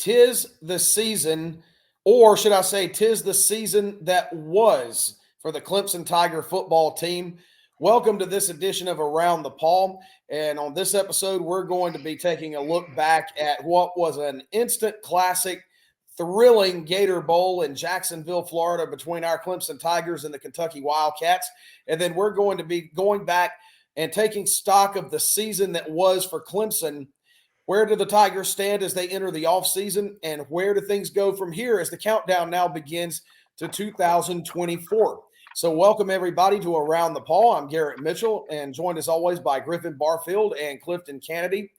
'tis the season, or should I say, 'tis the season that was for the Clemson Tiger football team. Welcome to this edition of Around the Palm. And on this episode, we're going to be taking a look back at what was an instant classic, thrilling Gator Bowl in Jacksonville, Florida, between our Clemson Tigers and the Kentucky Wildcats. And then we're going to be going back and taking stock of the season that was for Clemson. Where do the Tigers stand as they enter the offseason, and where do things go from here as the countdown now begins to 2024? So welcome, everybody, to Around the Paw. I'm Garrett Mitchell, and joined as always by Griffin Barfield and Clifton Kennedy.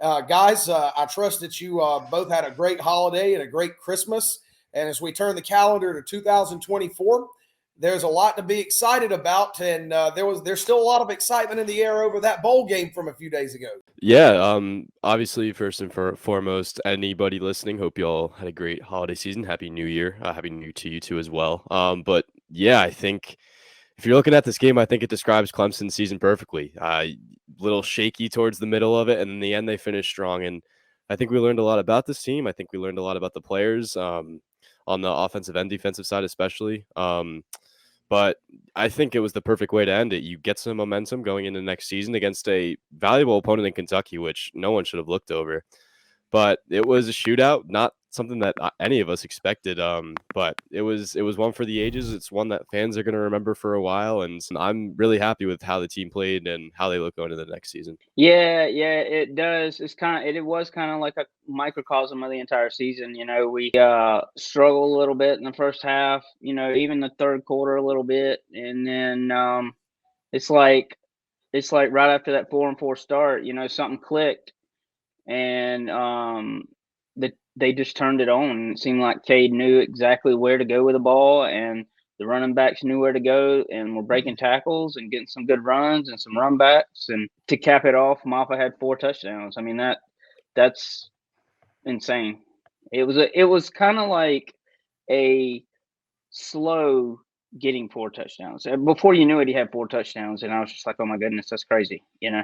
Guys, I trust that you both had a great holiday and a great Christmas. And as we turn the calendar to 2024, there's a lot to be excited about, and there's still a lot of excitement in the air over that bowl game from a few days ago. Yeah, obviously, first and foremost, anybody listening, hope you all had a great holiday season. Happy New Year. Happy New Year to you too as well. But yeah, I think if you're looking at this game, I think it describes Clemson's season perfectly. Little shaky towards the middle of it, and in the end, they finished strong. And I think we learned a lot about this team. I think we learned a lot about the players on the offensive and defensive side, especially. But I think it was the perfect way to end it. You get some momentum going into next season against a valuable opponent in Kentucky, which no one should have looked over. But it was a shootout, not something that any of us expected. But it was one for the ages. It's one that fans are going to remember for a while, and I'm really happy with how the team played and how they look going into the next season. Yeah, it does. It was kind of like a microcosm of the entire season. You know, we struggled a little bit in the first half. You know, even the third quarter a little bit, and then it's like right after that 4-4 start, you know, something clicked. And they just turned it on. It seemed like Cade knew exactly where to go with the ball, and the running backs knew where to go, and were breaking tackles and getting some good runs and some run backs. And to cap it off, Maffa had 4 touchdowns. I mean, that's insane. It was kind of like a slow getting 4 touchdowns. Before you knew it, he had 4 touchdowns, and I was just like, oh my goodness, that's crazy, you know.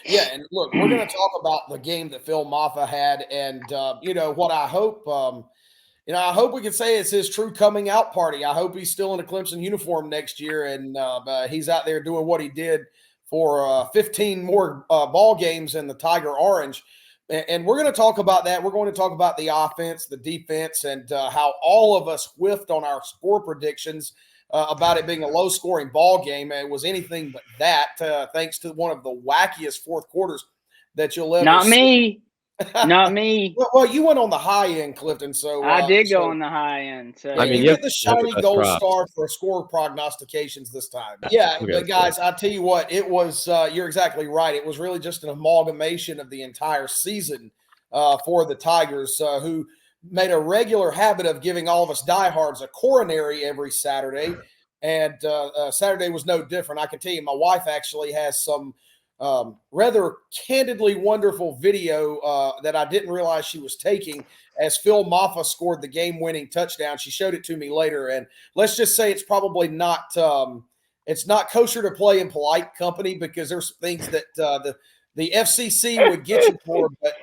Yeah, and look, we're going to talk about the game that Phil Maffa had, and you know what I hope. I hope we can say it's his true coming out party. I hope he's still in a Clemson uniform next year, and he's out there doing what he did for 15 more ball games in the Tiger Orange. And we're going to talk about that. We're going to talk about the offense, the defense, and how all of us whiffed on our score predictions about it being a low-scoring ball game. It was anything but that, thanks to one of the wackiest fourth quarters that you'll ever Not see. Me. Not me. Well, you went on the high end, Clifton. So I did go on the high end. So. I mean, you get the shiny gold star for score prognostications this time. Yeah, but guys, I tell you what, it was. You're exactly right. It was really just an amalgamation of the entire season for the Tigers, who made a regular habit of giving all of us diehards a coronary every Saturday, and Saturday was no different. I can tell you, my wife actually has some rather candidly wonderful video that I didn't realize she was taking as Phil Maffa scored the game-winning touchdown. She showed it to me later, and let's just say it's probably not it's not kosher to play in polite company, because there's things that the FCC would get you for. But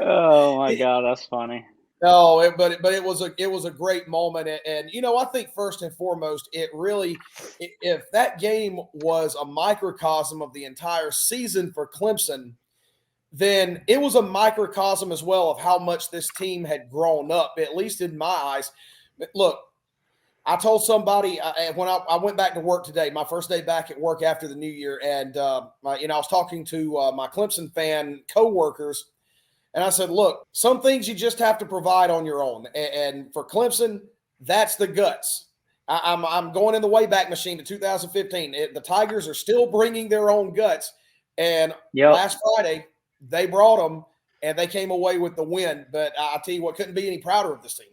oh my God, that's funny. No, but it was a great moment, and you know, I think first and foremost, if that game was a microcosm of the entire season for Clemson, then it was a microcosm as well of how much this team had grown up, at least in my eyes. Look, I told somebody when I went back to work today, my first day back at work after the new year, and I was talking to my Clemson fan coworkers. And I said, look, some things you just have to provide on your own. And for Clemson, that's the guts. I'm going in the Wayback Machine to 2015. The Tigers are still bringing their own guts. And last Friday, they brought them, and they came away with the win. But I'll tell you what, couldn't be any prouder of this team.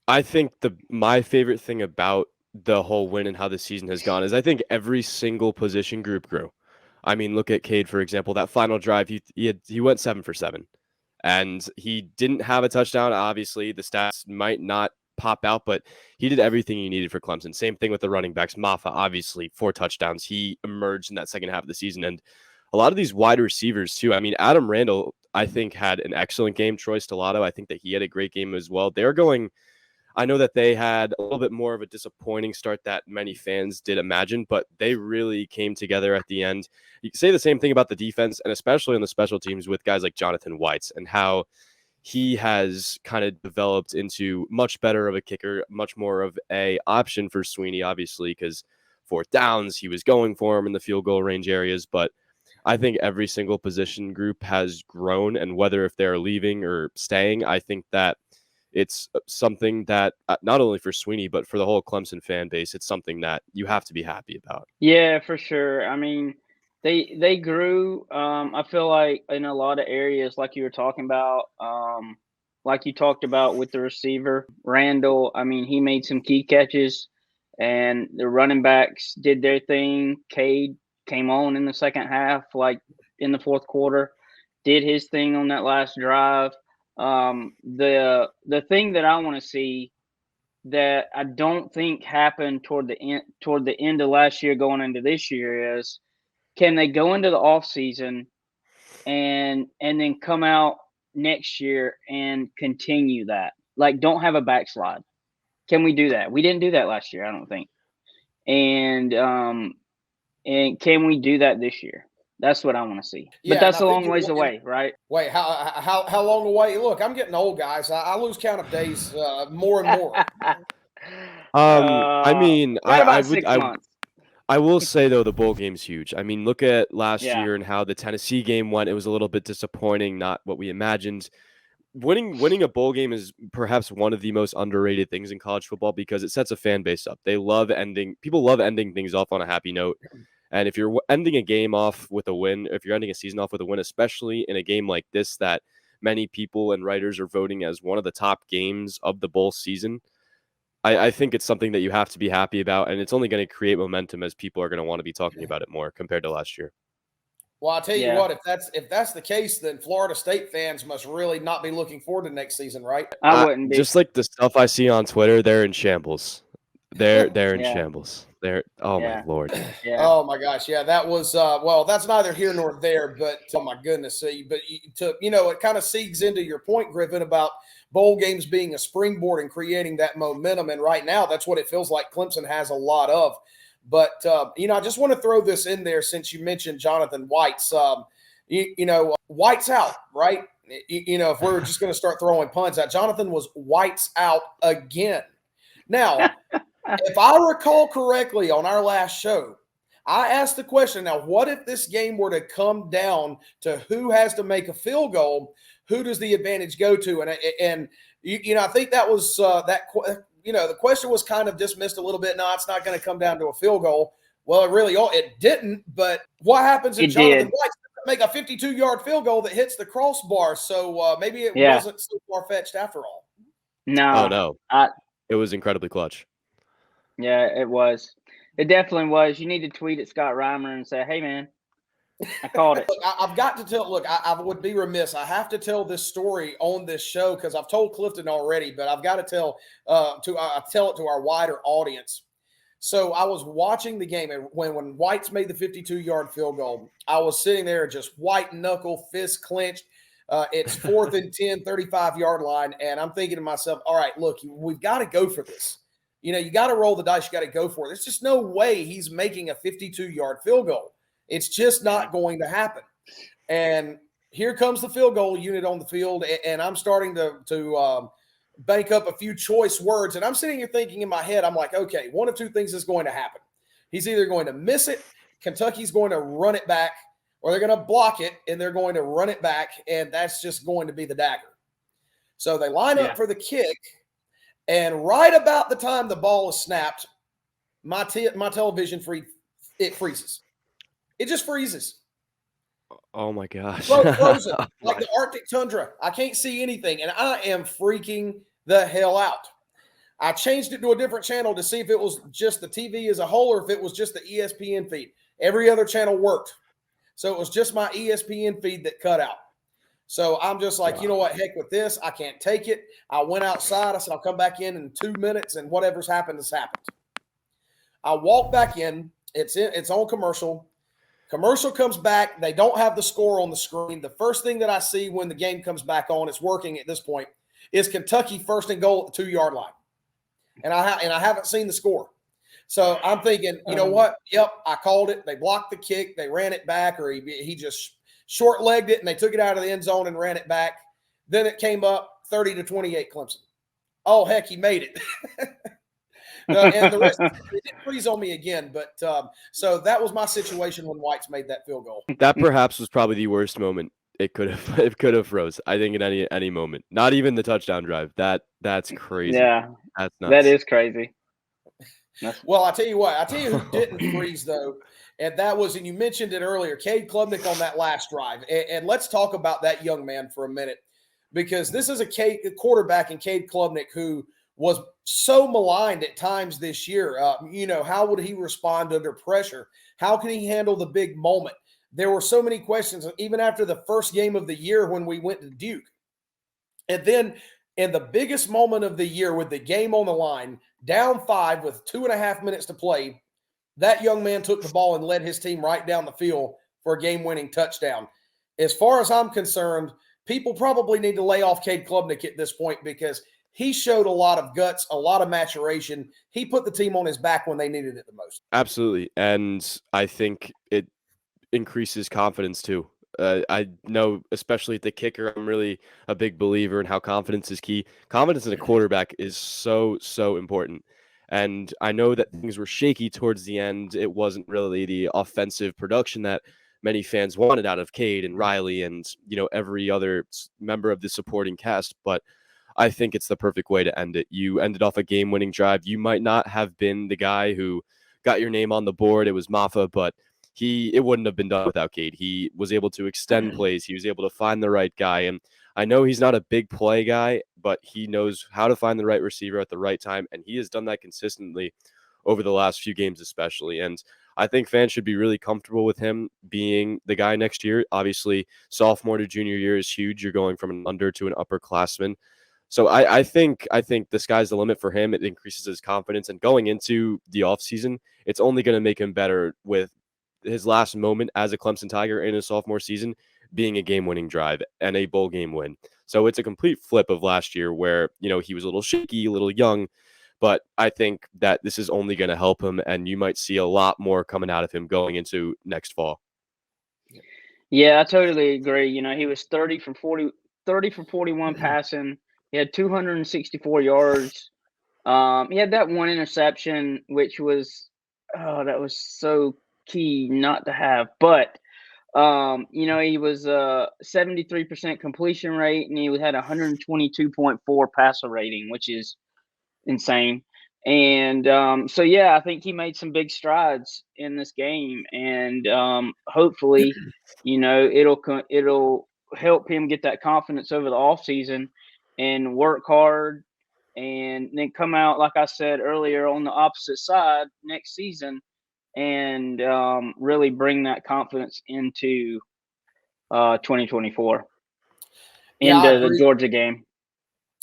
I think my favorite thing about the whole win and how the season has gone is I think every single position group grew. I mean, look at Cade, for example. That final drive, he went 7 for 7. And he didn't have a touchdown. Obviously, the stats might not pop out, but he did everything he needed for Clemson. Same thing with the running backs. Maffa, obviously, 4 touchdowns. He emerged in that second half of the season. And a lot of these wide receivers, too. I mean, Adam Randall I think, had an excellent game. Troy Stellato, I think that he had a great game as well. I know that they had a little bit more of a disappointing start that many fans did imagine, but they really came together at the end. You can say the same thing about the defense, and especially on the special teams with guys like Jonathan Whites and how he has kind of developed into much better of a kicker, much more of a option for Sweeney, obviously, because fourth downs, he was going for him in the field goal range areas. But I think every single position group has grown, and whether if they're leaving or staying, I think that it's something that not only for Sweeney, but for the whole Clemson fan base, it's something that you have to be happy about. Yeah, for sure. I mean, they grew. I feel like in a lot of areas, like you were talking about, like you talked about with the receiver Randall. I mean, he made some key catches, and the running backs did their thing. Cade came on in the second half, like in the fourth quarter, did his thing on that last drive. The thing that I want to see that I don't think happened toward the end of last year going into this year is, can they go into the off season and then come out next year and continue that? Like, don't have a backslide. Can we do that? We didn't do that last year, I don't think. And can we do that this year? That's what I want to see. Yeah, but that's and a I long think ways away, right? Wait, how long away? Look, I'm getting old, guys. I lose count of days more and more. I mean, right about 6 months. I will say, though, the bowl game's huge. I mean, look at last Yeah. year and how the Tennessee game went. It was a little bit disappointing, not what we imagined. Winning a bowl game is perhaps one of the most underrated things in college football because it sets a fan base up. People love ending things off on a happy note. And if you're ending a game off with a win, if you're ending a season off with a win, especially in a game like this that many people and writers are voting as one of the top games of the bowl season, I think it's something that you have to be happy about, and it's only going to create momentum as people are going to want to be talking about it more compared to last year. Well, I'll tell you what, if that's the case, then Florida State fans must really not be looking forward to next season, right? I wouldn't be. Just like the stuff I see on Twitter, they're in shambles. They're in shambles. My Lord. Yeah. Oh my gosh. Yeah, that was well, that's neither here nor there, but oh my goodness. It kind of segues into your point, Griffin, about bowl games being a springboard and creating that momentum. And right now, that's what it feels like Clemson has a lot of. But I just want to throw this in there since you mentioned Jonathan White's. White's out, right? If we're just going to start throwing puns out, Jonathan was White's out again. Now, if I recall correctly on our last show, I asked the question, now, what if this game were to come down to who has to make a field goal? Who does the advantage go to? And I think that was the question was kind of dismissed a little bit. No, it's not going to come down to a field goal. Well, it didn't. But what happens if Jonathan White make a 52-yard field goal that hits the crossbar? So maybe it wasn't so far-fetched after all. No. Oh, no. It was incredibly clutch. Yeah, it was. It definitely was. You need to tweet at Scott Reimer and say, hey, man, I called it. Look, I've got to tell – look, I would be remiss. I have to tell this story on this show because I've told Clifton already, but I've got to tell tell it to our wider audience. So I was watching the game, and when White's made the 52-yard field goal, I was sitting there just white knuckle, fist clenched. It's 4th and 10, 35-yard line, and I'm thinking to myself, all right, look, we've got to go for this. You got to roll the dice. You got to go for it. There's just no way he's making a 52-yard field goal. It's just not going to happen. And here comes the field goal unit on the field, and I'm starting to bank up a few choice words. And I'm sitting here thinking in my head, I'm like, okay, one of two things is going to happen. He's either going to miss it, Kentucky's going to run it back, or they're going to block it, and they're going to run it back, and that's just going to be the dagger. So they line up for the kick. And right about the time the ball is snapped, my television freezes. It just freezes. Oh, my gosh. Frozen, like the Arctic tundra. I can't see anything, and I am freaking the hell out. I changed it to a different channel to see if it was just the TV as a whole or if it was just the ESPN feed. Every other channel worked. So it was just my ESPN feed that cut out. So I'm just like, you know what, heck with this. I can't take it. I went outside. I said, I'll come back in 2 minutes, and whatever's happened has happened. I walk back in. It's on commercial. Commercial comes back. They don't have the score on the screen. The first thing that I see when the game comes back on, it's working at this point, is Kentucky 1st and goal at the 2-yard line. And I haven't seen the score. So I'm thinking, you know what? Yep, I called it. They blocked the kick. They ran it back, or he just short-legged it, and they took it out of the end zone and ran it back. Then it came up 30-28 Clemson. Oh, heck, he made it. And the rest, it didn't freeze on me again. But so that was my situation when Whites made that field goal. That perhaps was probably the worst moment it could have froze. I think in any moment, not even the touchdown drive. That's crazy. Yeah, that's nuts. That is crazy. Well, I tell you who didn't freeze though, and that was, and you mentioned it earlier, Cade Klubnik on that last drive. And let's talk about that young man for a minute, because this is a quarterback in Cade Klubnik who was so maligned at times this year. How would he respond under pressure? How can he handle the big moment? There were so many questions, even after the first game of the year when we went to Duke. And then in the biggest moment of the year with the game on the line, down 5 with 2.5 minutes to play, that young man took the ball and led his team right down the field for a game-winning touchdown. As far as I'm concerned, people probably need to lay off Cade Klubnik at this point, because he showed a lot of guts, a lot of maturation. He put the team on his back when they needed it the most. Absolutely. And I think it increases confidence too. I know, especially at the kicker, I'm really a big believer in how confidence is key. Confidence in a quarterback is so important. And I know that things were shaky towards the end. It wasn't really the offensive production that many fans wanted out of Cade and Riley and, every other member of the supporting cast. But I think it's the perfect way to end it. You ended off a game-winning drive. You might not have been the guy who got your name on the board. It was Maffa, but it wouldn't have been done without Cade. He was able to extend plays. He was able to find the right guy. And I know he's not a big play guy, but he knows how to find the right receiver at the right time. And he has done that consistently over the last few games, especially. And I think fans should be really comfortable with him being the guy next year. Obviously, sophomore to junior year is huge. You're going from an under to an upperclassman. So I think the sky's the limit for him. It increases his confidence. And going into the offseason, it's only going to make him better with his last moment as a Clemson Tiger in his sophomore season being a game-winning drive and a bowl game win. So it's a complete flip of last year where, he was a little shaky, a little young, but I think that this is only going to help him, and you might see a lot more coming out of him going into next fall. Yeah, I totally agree. He was 30 for 41 passing. He had 264 yards. He had that one interception, which was, that was so key not to have. But, he was 73% completion rate, and he had 122.4 passer rating, which is insane. And so, yeah, I think he made some big strides in this game. And hopefully, it'll help him get that confidence over the offseason and work hard, and then come out, like I said earlier, on the opposite side next season and really bring that confidence into 2024, into the Georgia game.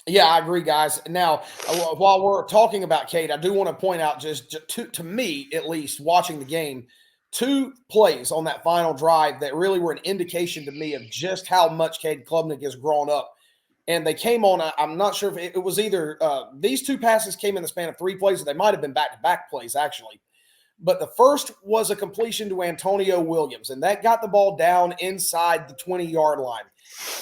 Yeah, I agree, guys. Now, while we're talking about Cade, I do want to point out just to me, at least, watching the game, 2 plays on that final drive that really were an indication to me of just how much Cade Klubnik has grown up. And they came on, I'm not sure if it was either these 2 passes came in the span of 3 plays, or they might have been back-to-back plays, actually. But the first was a completion to Antonio Williams, and that got the ball down inside the 20-yard line.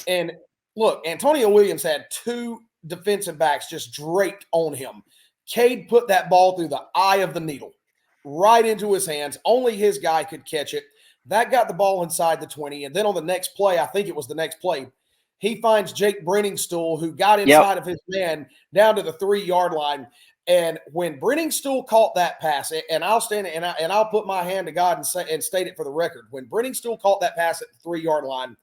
And look, Antonio Williams had 2 defensive backs just draped on him. Cade put that ball through the eye of the needle, right into his hands. Only his guy could catch it. That got the ball inside the 20. And then on the next play, I think it was the next play, he finds Jake Brenningstool, who got inside of his man down to the 3-yard line. And when Brenningstool caught that pass, and I'll stand and I'll put my hand to God and state it for the record, when Brenningstool caught that pass at the 3-yard line,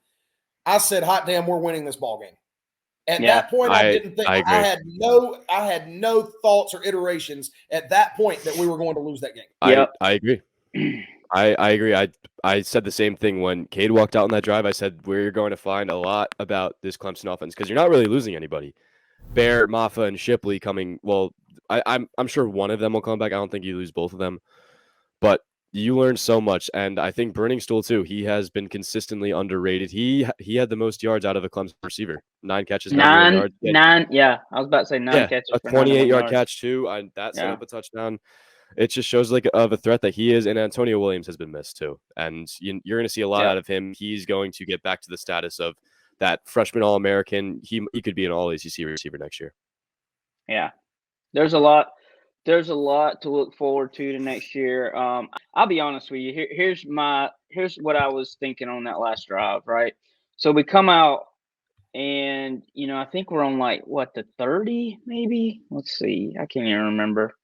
I said, "Hot damn, we're winning this ball game." At that point, I didn't think I had no thoughts or iterations at that point that we were going to lose that game. I agree. I agree. I said the same thing when Cade walked out on that drive. I said, we're going to find a lot about this Clemson offense, because you're not really losing anybody. Bear, Maffa, and Shipley coming. Well, I'm sure one of them will come back. I don't think you lose both of them. But you learn so much, and I think Burningstool too. He has been consistently underrated. He had the most yards out of a Clemson receiver, 9 catches, 91 yards. Nine. Yeah, I was about to say 9 Yeah, catches a for 91 28-yard yards. catch too, and that set Yeah. up a touchdown. It just shows like of a threat that he is, and Antonio Williams has been missed too. And you're going to see a lot out of him. He's going to get back to the status of that freshman All-American. He could be an All-ACC receiver next year. Yeah, there's a lot to look forward to next year. I'll be honest with you. Here's what I was thinking on that last drive. Right, so we come out. And, I think we're on the 30, maybe. Let's see. I can't even remember.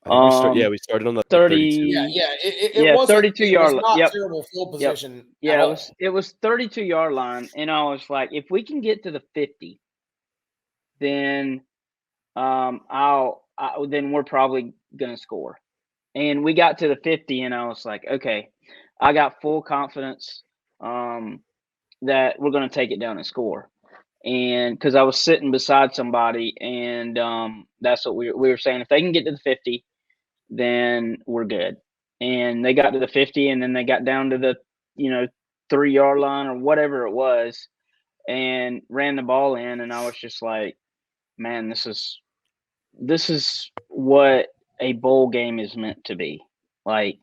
I think we started on the 32. Yeah, it wasn't 32 yard line. Not terrible field position. Yeah, it was 32-yard line, and I was like, if we can get to the 50, then then we're probably gonna score. And we got to the 50, and I was like, okay, I got full confidence that we're gonna take it down and score. And because I was sitting beside somebody, and that's what we were saying. If they can get to the 50, then we're good. And they got to the 50, and then they got down to the 3-yard line or whatever it was, and ran the ball in. And I was just like, man, this is what a bowl game is meant to be. Like,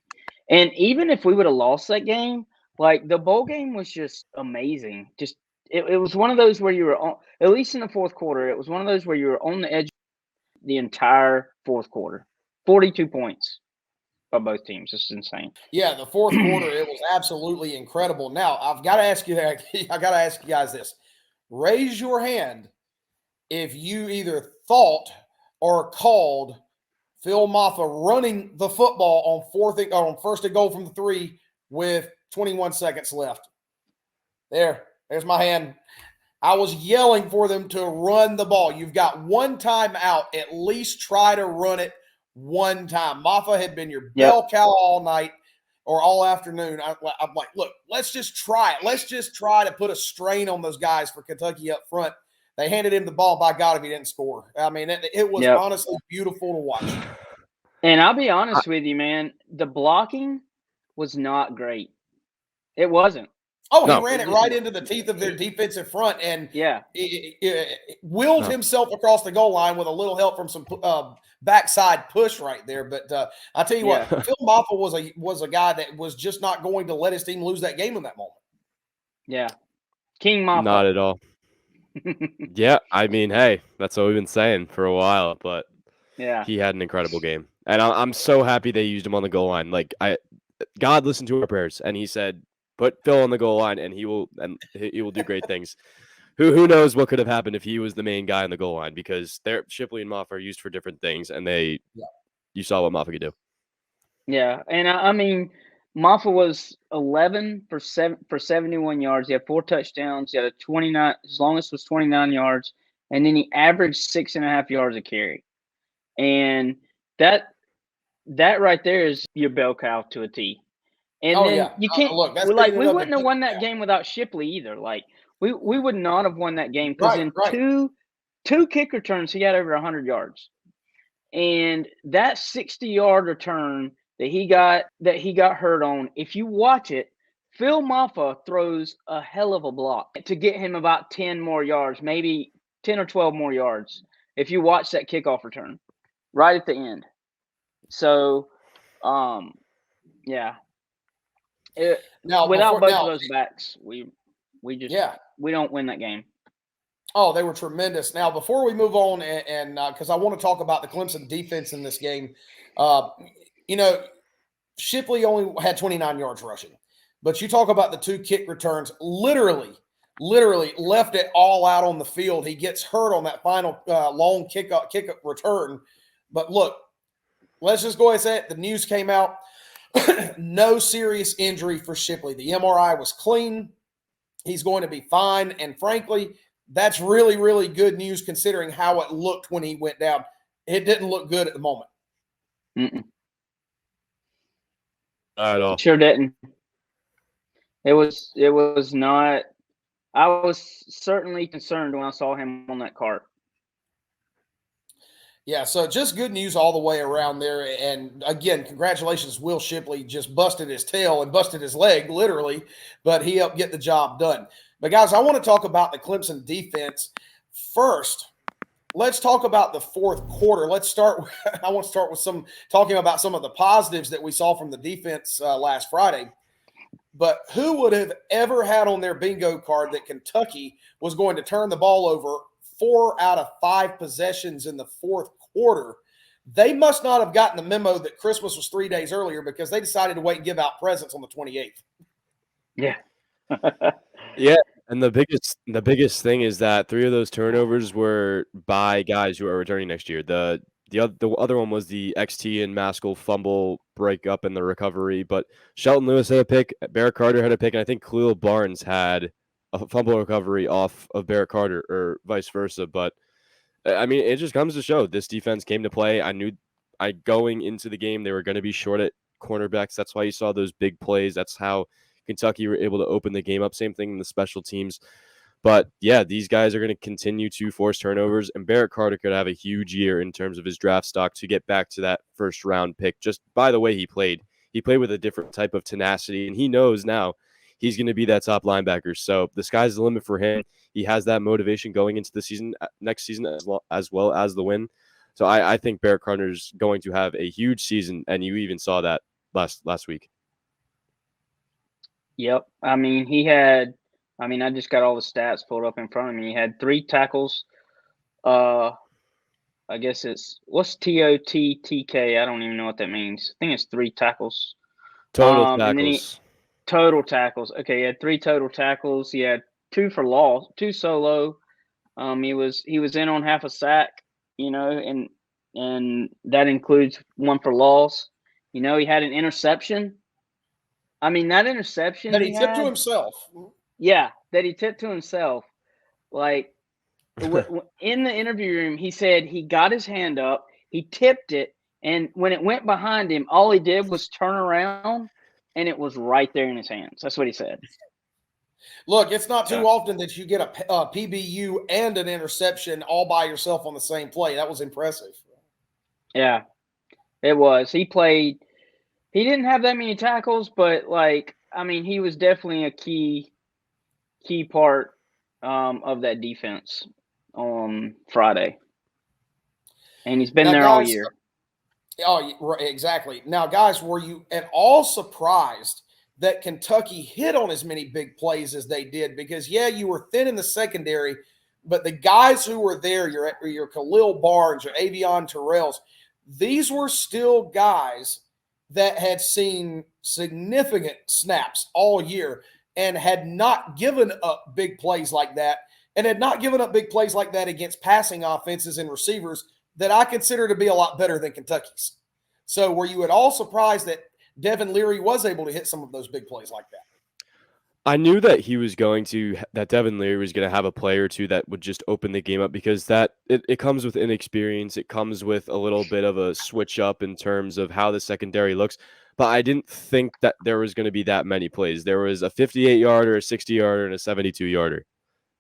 and even if we would have lost that game, like the bowl game was just amazing. Just it was one of those where you were on, at least in the fourth quarter, it was one of those where you were on the edge the entire fourth quarter. 42 points by both teams. It's insane. Yeah, the fourth quarter, it was absolutely incredible. Now, I've got to ask you that. I got to ask you guys this. Raise your hand if you either thought or called Phil Maffa running the football on first and goal from the 3 with 21 seconds left. There's my hand. I was yelling for them to run the ball. You've got one time out. At least try to run it one time. Maffa had been your bell cow all night or all afternoon. I'm like, look, let's just try it. Let's just try to put a strain on those guys for Kentucky up front. They handed him the ball. By God, if he didn't score. I mean, it was honestly beautiful to watch. And I'll be honest with you, man. The blocking was not great. It wasn't. Oh, he ran it right into the teeth of their defensive front and willed himself across the goal line with a little help from some backside push right there. But I'll tell you what, Phil Maffa was a guy that was just not going to let his team lose that game in that moment. Yeah. King Maffa. Not at all. Yeah, I mean, hey, that's what we've been saying for a while, but he had an incredible game. And I'm so happy they used him on the goal line. Like God listened to our prayers, and he said, put Phil on the goal line, and he will do great things. Who knows what could have happened if he was the main guy on the goal line, because Shipley and Maffa are used for different things, and you saw what Maffa could do. Yeah, and I mean, Maffa was 11 for 71 yards. He had 4 touchdowns. He had 29. His longest was 29 yards, and then he averaged 6.5 yards a carry. And that right there is your bell cow to a T. And you can't we wouldn't have won that game without Shipley either. Like we would not have won that game because in two kick returns he had over 100 yards, and that 60-yard return that he got hurt on. If you watch it, Phil Maffa throws a hell of a block to get him about 10 more yards, maybe 10 or 12 more yards. If you watch that kickoff return, right at the end. So, yeah. Without both of those backs, we don't win that game. Oh, they were tremendous. Now, before we move on, and because I want to talk about the Clemson defense in this game, Shipley only had 29 yards rushing, but you talk about the 2 kick returns. Literally left it all out on the field. He gets hurt on that final long kick return. But look, let's just go ahead and say it. The news came out. No serious injury for Shipley. The MRI was clean. He's going to be fine. And frankly, that's really, really good news considering how it looked when he went down. It didn't look good at the moment. Mm-mm. Not at all. Sure didn't. It was not. I was certainly concerned when I saw him on that cart. Yeah, so just good news all the way around there. And again, congratulations. Will Shipley just busted his tail and busted his leg, literally, but he helped get the job done. But, guys, I want to talk about the Clemson defense first. Let's talk about the fourth quarter. Let's start. I want to start with talking about some of the positives that we saw from the defense last Friday. But who would have ever had on their bingo card that Kentucky was going to turn the ball over 4 out of 5 possessions in the fourth quarter? They must not have gotten the memo that Christmas was 3 days earlier, because they decided to wait and give out presents on the 28th. Yeah. Yeah, and the biggest thing is that 3 of those turnovers were by guys who are returning next year. The other one was the XT and Maskell fumble breakup in the recovery, but Shelton Lewis had a pick, Barrett Carter had a pick, and I think Khalil Barnes had a fumble recovery off of Barrett Carter, or vice versa. But I mean, it just comes to show this defense came to play. I knew going into the game they were going to be short at cornerbacks. That's why you saw those big plays. That's how Kentucky were able to open the game up. Same thing in the special teams. But yeah, these guys are going to continue to force turnovers, and Barrett Carter could have a huge year in terms of his draft stock to get back to that first round pick. Just by the way he played with a different type of tenacity, and he knows now he's going to be that top linebacker. So the sky's the limit for him. He has that motivation going into the season, next season, as well as the win. So I think Barrett Carter's going to have a huge season, and you even saw that last week. Yep. I just got all the stats pulled up in front of me. He had 3 tackles. I guess what's TOTTK? I don't even know what that means. I think it's 3 tackles. Total tackles. And then total tackles. Okay, he had 3 total tackles. He had 2 for loss, 2 solo. He was in on half a sack, and that includes 1 for loss. He had an interception. I mean, that interception that he tipped to himself. Yeah, that he tipped to himself. Like, in the interview room, he said he got his hand up, he tipped it, and when it went behind him, all he did was turn around, and it was right there in his hands. That's what he said. Look, it's not too often that you get a PBU and an interception all by yourself on the same play. That was impressive. Yeah, it was. He didn't have that many tackles, but he was definitely a key part of that defense on Friday, and he's been there all year. Oh, exactly. Now, guys, were you at all surprised that Kentucky hit on as many big plays as they did? Because, yeah, you were thin in the secondary, but the guys who were there, your Khalil Barnes, your Avion Terrells, these were still guys that had seen significant snaps all year and had not given up big plays like that, and had not given up big plays like that against passing offenses and receivers that I consider to be a lot better than Kentucky's. So were you at all surprised that Devin Leary was able to hit some of those big plays like that? I knew that Devin Leary was going to have a play or two that would just open the game up, because it comes with inexperience. It comes with a little bit of a switch up in terms of how the secondary looks. But I didn't think that there was going to be that many plays. There was a 58-yarder, a 60-yarder, and a 72-yarder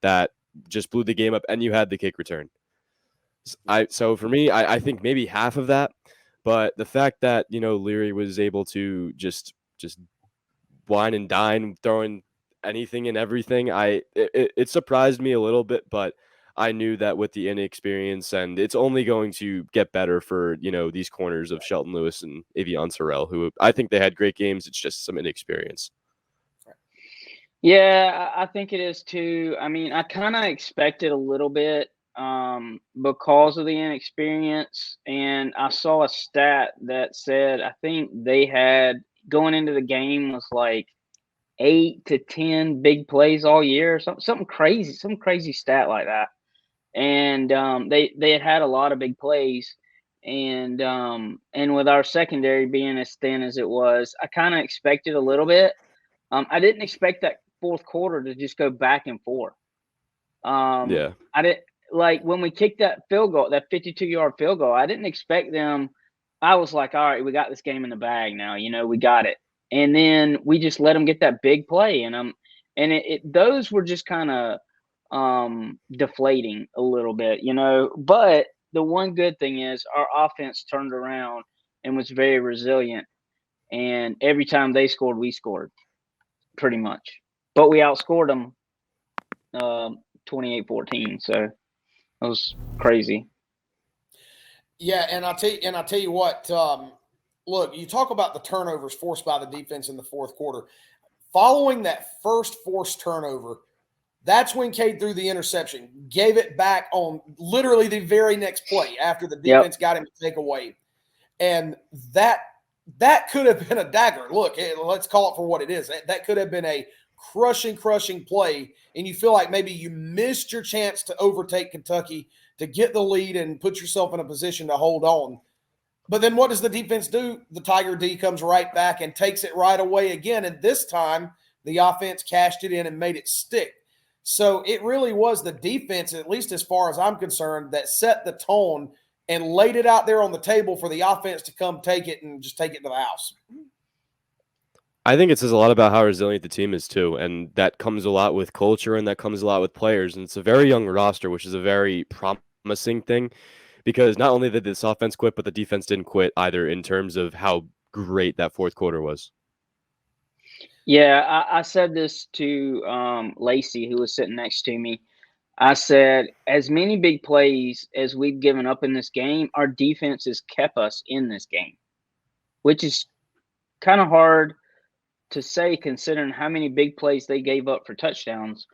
that just blew the game up, and you had the kick return. So for me, I think maybe half of that. But the fact that, Leary was able to just wine and dine, throwing anything and everything, it surprised me a little bit, but I knew that with the inexperience, and it's only going to get better for, these corners of Shelton Lewis and Avion Terrell, who I think they had great games. It's just some inexperience. Yeah, I think it is too. I mean, I kind of expected a little bit because of the inexperience, and I saw a stat that said I think they had going into the game was like 8 to 10 big plays all year, something crazy, some crazy stat like that. And they had a lot of big plays, and with our secondary being as thin as it was, I kind of expected a little bit. I didn't expect that fourth quarter to just go back and forth. Yeah, I didn't like when we kicked that field goal, that 52-yard field goal. I didn't expect them. I was like, all right, we got this game in the bag now. We got it. And then we just let them get that big play, and those were just kind of deflating a little bit, But the one good thing is our offense turned around and was very resilient. And every time they scored, we scored pretty much. But we outscored them 28-14. So it was crazy. Yeah, and I'll tell you what. Look, you talk about the turnovers forced by the defense in the fourth quarter. Following that first forced turnover, that's when Cade threw the interception, gave it back on literally the very next play after the defense got him to take away. And that could have been a dagger. Look, let's call it for what it is. That could have been a crushing play, and you feel like maybe you missed your chance to overtake Kentucky, to get the lead and put yourself in a position to hold on. But then what does the defense do? The Tiger D comes right back and takes it right away again. And this time, the offense cashed it in and made it stick. So it really was the defense, at least as far as I'm concerned, that set the tone and laid it out there on the table for the offense to come take it and just take it to the house. I think it says a lot about how resilient the team is too, and that comes a lot with culture and that comes a lot with players. And it's a very young roster, which is a very promising thing, because not only did this offense quit, but the defense didn't quit either in terms of how great that fourth quarter was. Yeah, I said this to Lacey, who was sitting next to me. I said, as many big plays as we've given up in this game, our defense has kept us in this game, which is kind of hard to say considering how many big plays they gave up for touchdowns,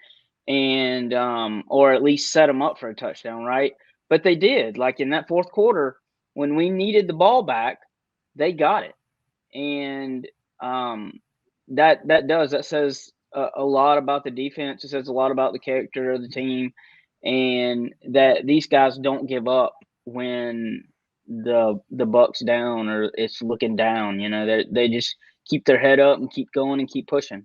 and or at least set them up for a touchdown, right? But they did. Like in that fourth quarter, when we needed the ball back, they got it, and that says a lot about the defense. It says a lot about the character of the team, and that these guys don't give up when the buck's down or it's looking down. You know, they just keep their head up and keep going and keep pushing.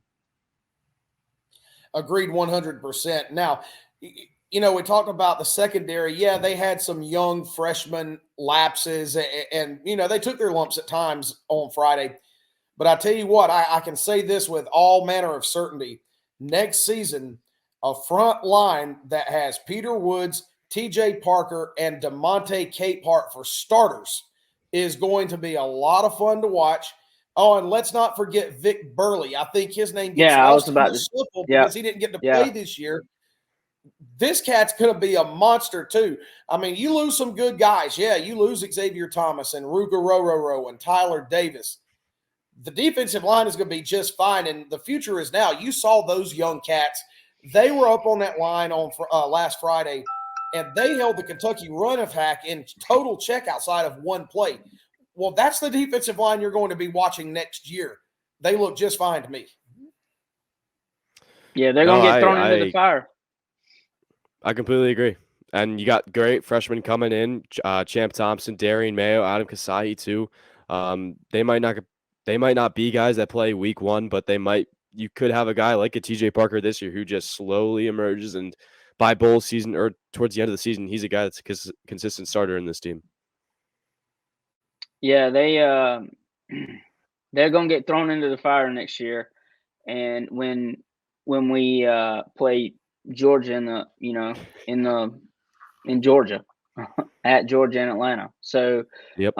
Agreed 100%. Now, you know, we talked about the secondary. Yeah, they had some young freshman lapses, and you know, they took their lumps at times on Friday. But I tell you what, I can say this with all manner of certainty. Next season, a front line that has Peter Woods, TJ Parker, and DeMonte Capehart for starters is going to be a lot of fun to watch. Oh, and let's not forget Vic Burley. I think his name gets lost in the shuffle because he didn't get to play this year. This cat's going to be a monster too. I mean, you lose some good guys. Yeah, you lose Xavier Thomas and Ruger Rororo and Tyler Davis. The defensive line is going to be just fine, and the future is now. You saw those young cats. They were up on that line on last Friday, and they held the Kentucky run attack in total check outside of one play. Well, that's the defensive line you're going to be watching next year. They look just fine to me. Yeah, they're going to get thrown into the fire. I completely agree. And you got great freshmen coming in, Champ Thompson, Darian Mayo, Adam Kasai too. They might not be guys that play week one, but you could have a guy like a TJ Parker this year who just slowly emerges, and by bowl season or towards the end of the season, he's a guy that's a consistent starter in this team. Yeah, they're going to get thrown into the fire next year. And when we play Georgia in Georgia at Georgia and Atlanta. So yep.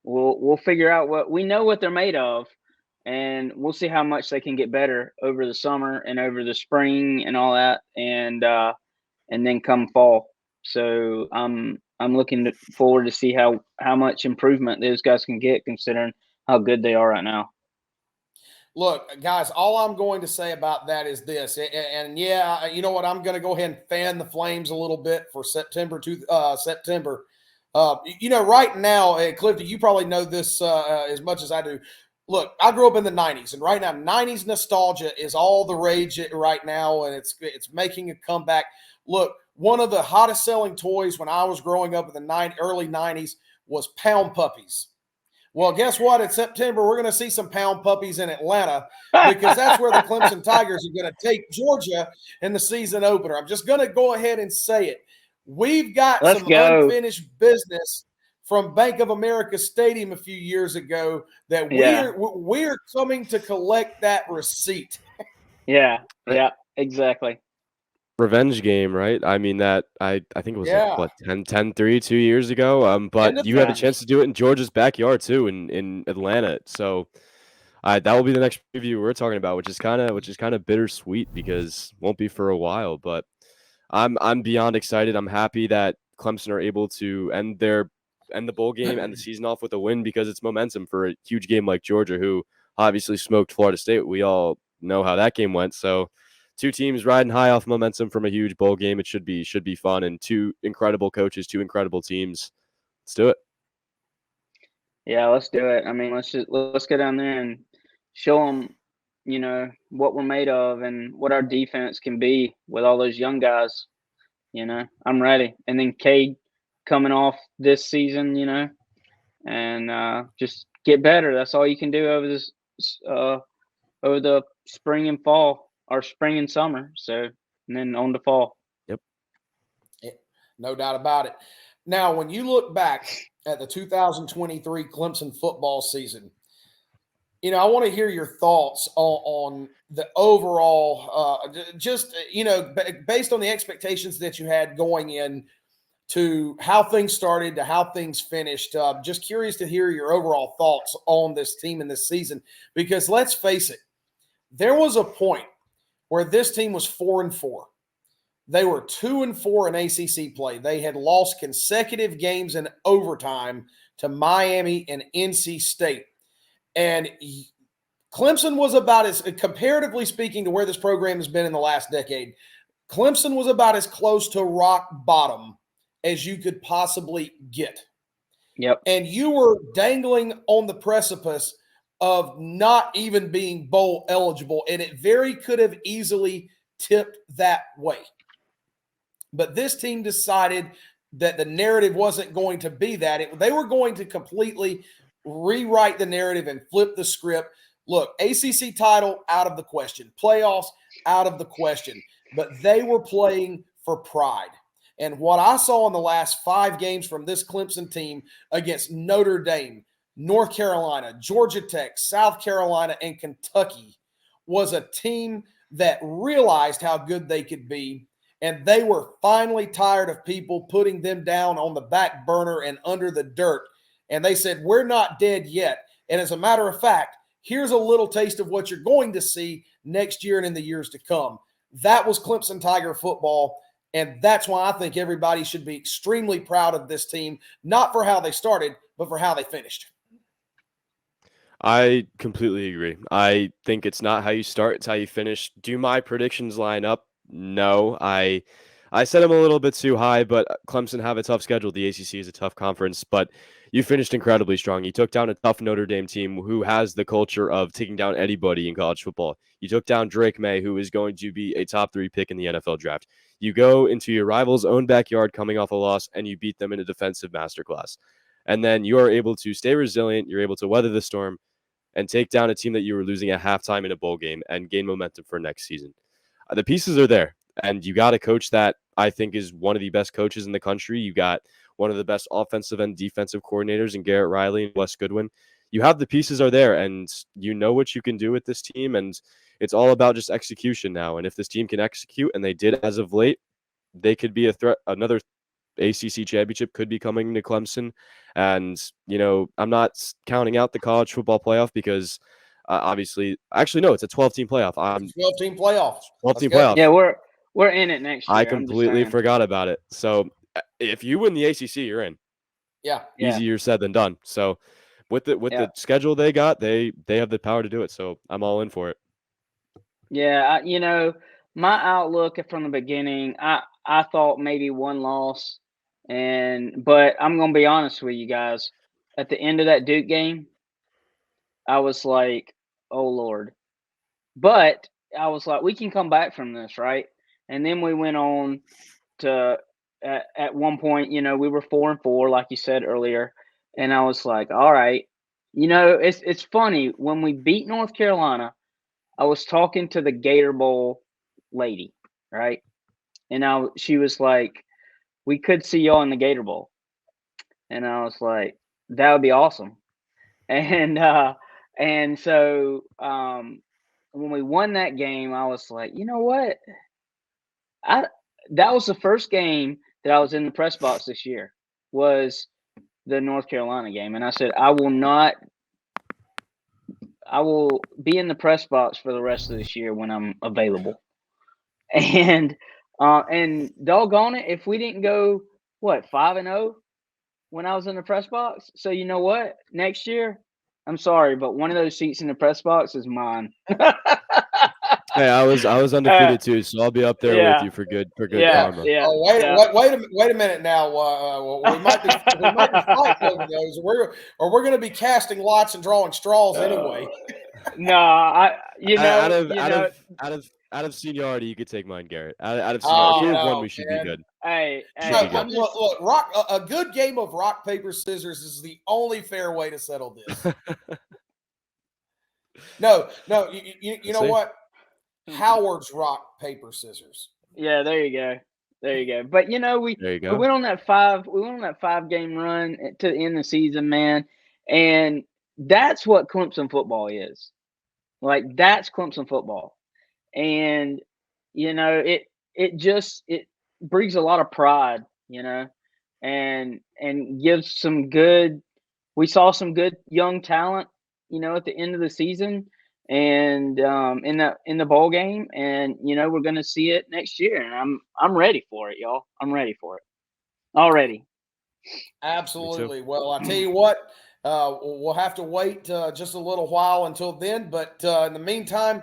We'll figure out what they're made of, and we'll see how much they can get better over the summer and over the spring and all that, and then come fall. So I'm looking forward to see how much improvement those guys can get considering how good they are right now. Look, guys, all I'm going to say about that is this, and yeah, you know what? I'm going to go ahead and fan the flames a little bit for September. You know, right now, Clifton, you probably know this as much as I do. Look, I grew up in the 90s, and right now, 90s nostalgia is all the rage right now, and it's making a comeback. Look, one of the hottest selling toys when I was growing up in the early 90s was Pound Puppies. Well, guess what? In September, we're going to see some Pound Puppies in Atlanta because that's where the Clemson Tigers are going to take Georgia in the season opener. I'm just going to go ahead and say it. We've got some unfinished business from Bank of America Stadium a few years ago that we're coming to collect that receipt. Yeah, exactly. revenge game, right? I mean that I think it was like Yeah. what 10-3 2 years ago. End But of you had a Yeah. chance to do it in Georgia's backyard too in Atlanta. So that will be the next preview we're talking about, which is kind of bittersweet because won't be for a while. But I'm beyond excited. I'm happy that Clemson are able to end the bowl game and the season off with a win because it's momentum for a huge game like Georgia, who obviously smoked Florida State. We all know how that game went. So two teams riding high off momentum from a huge bowl game. It should be fun, and two incredible coaches, two incredible teams. Let's do it. Yeah, let's do it. I mean, let's go down there and show them, what we're made of and what our defense can be with all those young guys. I'm ready. And then Cade coming off this season, and just get better. That's all you can do over the spring and fall, or spring and summer. So, and then on to fall. Yep. No doubt about it. Now, when you look back at the 2023 Clemson football season, I want to hear your thoughts on the overall, based on the expectations that you had going in to how things started to how things finished. Just curious to hear your overall thoughts on this team in this season, because let's face it, there was a point where this team was 4-4. They were 2-4 in ACC play. They had lost consecutive games in overtime to Miami and NC State. And Clemson was about as, comparatively speaking to where this program has been in the last decade, Clemson was about as close to rock bottom as you could possibly get. Yep. And you were dangling on the precipice of not even being bowl eligible, and it very could have easily tipped that way. But this team decided that the narrative wasn't going to be that. They were going to completely rewrite the narrative and flip the script. Look, ACC title out of the question. Playoffs out of the question. But they were playing for pride. And what I saw in the last 5 games from this Clemson team against Notre Dame, North Carolina, Georgia Tech, South Carolina, and Kentucky was a team that realized how good they could be. And they were finally tired of people putting them down on the back burner and under the dirt. And they said, we're not dead yet. And as a matter of fact, here's a little taste of what you're going to see next year and in the years to come. That was Clemson Tiger football. And that's why I think everybody should be extremely proud of this team, not for how they started, but for how they finished. I completely agree. I think it's not how you start, it's how you finish. Do my predictions line up? No. I set them a little bit too high, but Clemson have a tough schedule. The ACC is a tough conference, but you finished incredibly strong. You took down a tough Notre Dame team who has the culture of taking down anybody in college football. You took down Drake May, who is going to be a top 3 pick in the NFL draft. You go into your rival's own backyard coming off a loss, and you beat them in a defensive masterclass. And then you are able to stay resilient. You're able to weather the storm and take down a team that you were losing at halftime in a bowl game and gain momentum for next season. The pieces are there, and you got a coach that I think is one of the best coaches in the country. You got one of the best offensive and defensive coordinators in Garrett Riley and Wes Goodwin. You have the pieces are there, and you know what you can do with this team, and it's all about just execution now. And if this team can execute, and they did as of late, they could be a threat. Another ACC championship could be coming to Clemson. And, I'm not counting out the college football playoff because obviously, actually, no, it's a 12-team playoff. 12-team playoffs. 12-team playoff. Yeah, we're in it next year. I completely forgot about it. So if you win the ACC, you're in. Yeah. Easier said than done. So with the schedule they got, they have the power to do it. So I'm all in for it. Yeah, my outlook from the beginning, I thought maybe one loss, but I'm gonna be honest with you guys. At the end of that Duke game, I was like, "Oh Lord," but I was like, "We can come back from this, right?" And then we went on to at one point, we were 4-4, like you said earlier, and I was like, "All right." It's funny when we beat North Carolina. I was talking to the Gator Bowl lady, right? And she was like, "We could see y'all in the Gator Bowl," and I was like, "That would be awesome." And so when we won that game, I was like, "You know what? that was the first game that I was in the press box this year, was the North Carolina game, and I said I will be in the press box for the rest of this year when I'm available. And doggone it, if we didn't go 5-0 when I was in the press box. So you know what? Next year, I'm sorry, but one of those seats in the press box is mine. Hey, I was undefeated too, so I'll be up there with you for good karma. Yeah. Oh, wait a minute now. We might be fighting over those. We're going to be casting lots and drawing straws anyway. No, out of seniority, you could take mine, Garrett. Out of seniority, if we have one, we should be good. Hey, look, a good game of rock, paper, scissors is the only fair way to settle this. No, you know what? Howard's rock, paper, scissors. Yeah, there you go. But we went on that 5-game run to end the season, man, and that's what Clemson football is. Like, that's Clemson football, and it brings a lot of pride, and gives some good. We saw some good young talent, at the end of the season. And in the bowl game, and we're going to see it next year, and I'm ready for it, y'all. I'm ready for it already. Absolutely. Well, I tell you what, we'll have to wait just a little while until then. But in the meantime,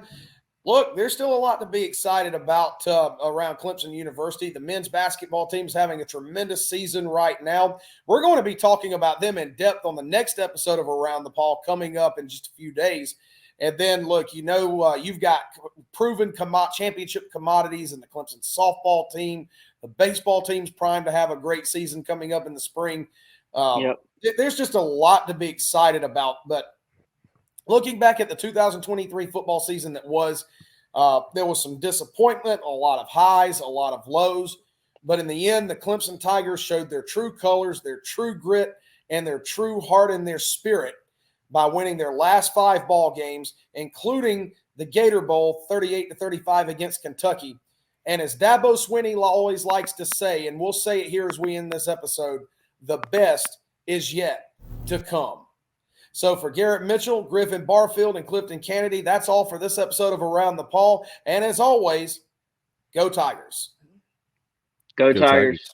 look, there's still a lot to be excited about around Clemson University. The men's basketball team is having a tremendous season right now. We're going to be talking about them in depth on the next episode of Around the Paul coming up in just a few days. And then, look, you've got proven championship commodities in the Clemson softball team. The baseball team's primed to have a great season coming up in the spring. There's just a lot to be excited about. But looking back at the 2023 football season there was some disappointment, a lot of highs, a lot of lows. But in the end, the Clemson Tigers showed their true colors, their true grit, and their true heart and their spirit by winning their last 5 ball games, including the Gator Bowl 38-35 against Kentucky. And as Dabo Swinney always likes to say, and we'll say it here as we end this episode, the best is yet to come. So for Garrett Mitchell, Griffin Barfield, and Clifton Kennedy, that's all for this episode of Around the Paul. And as always, go Tigers. Go Tigers.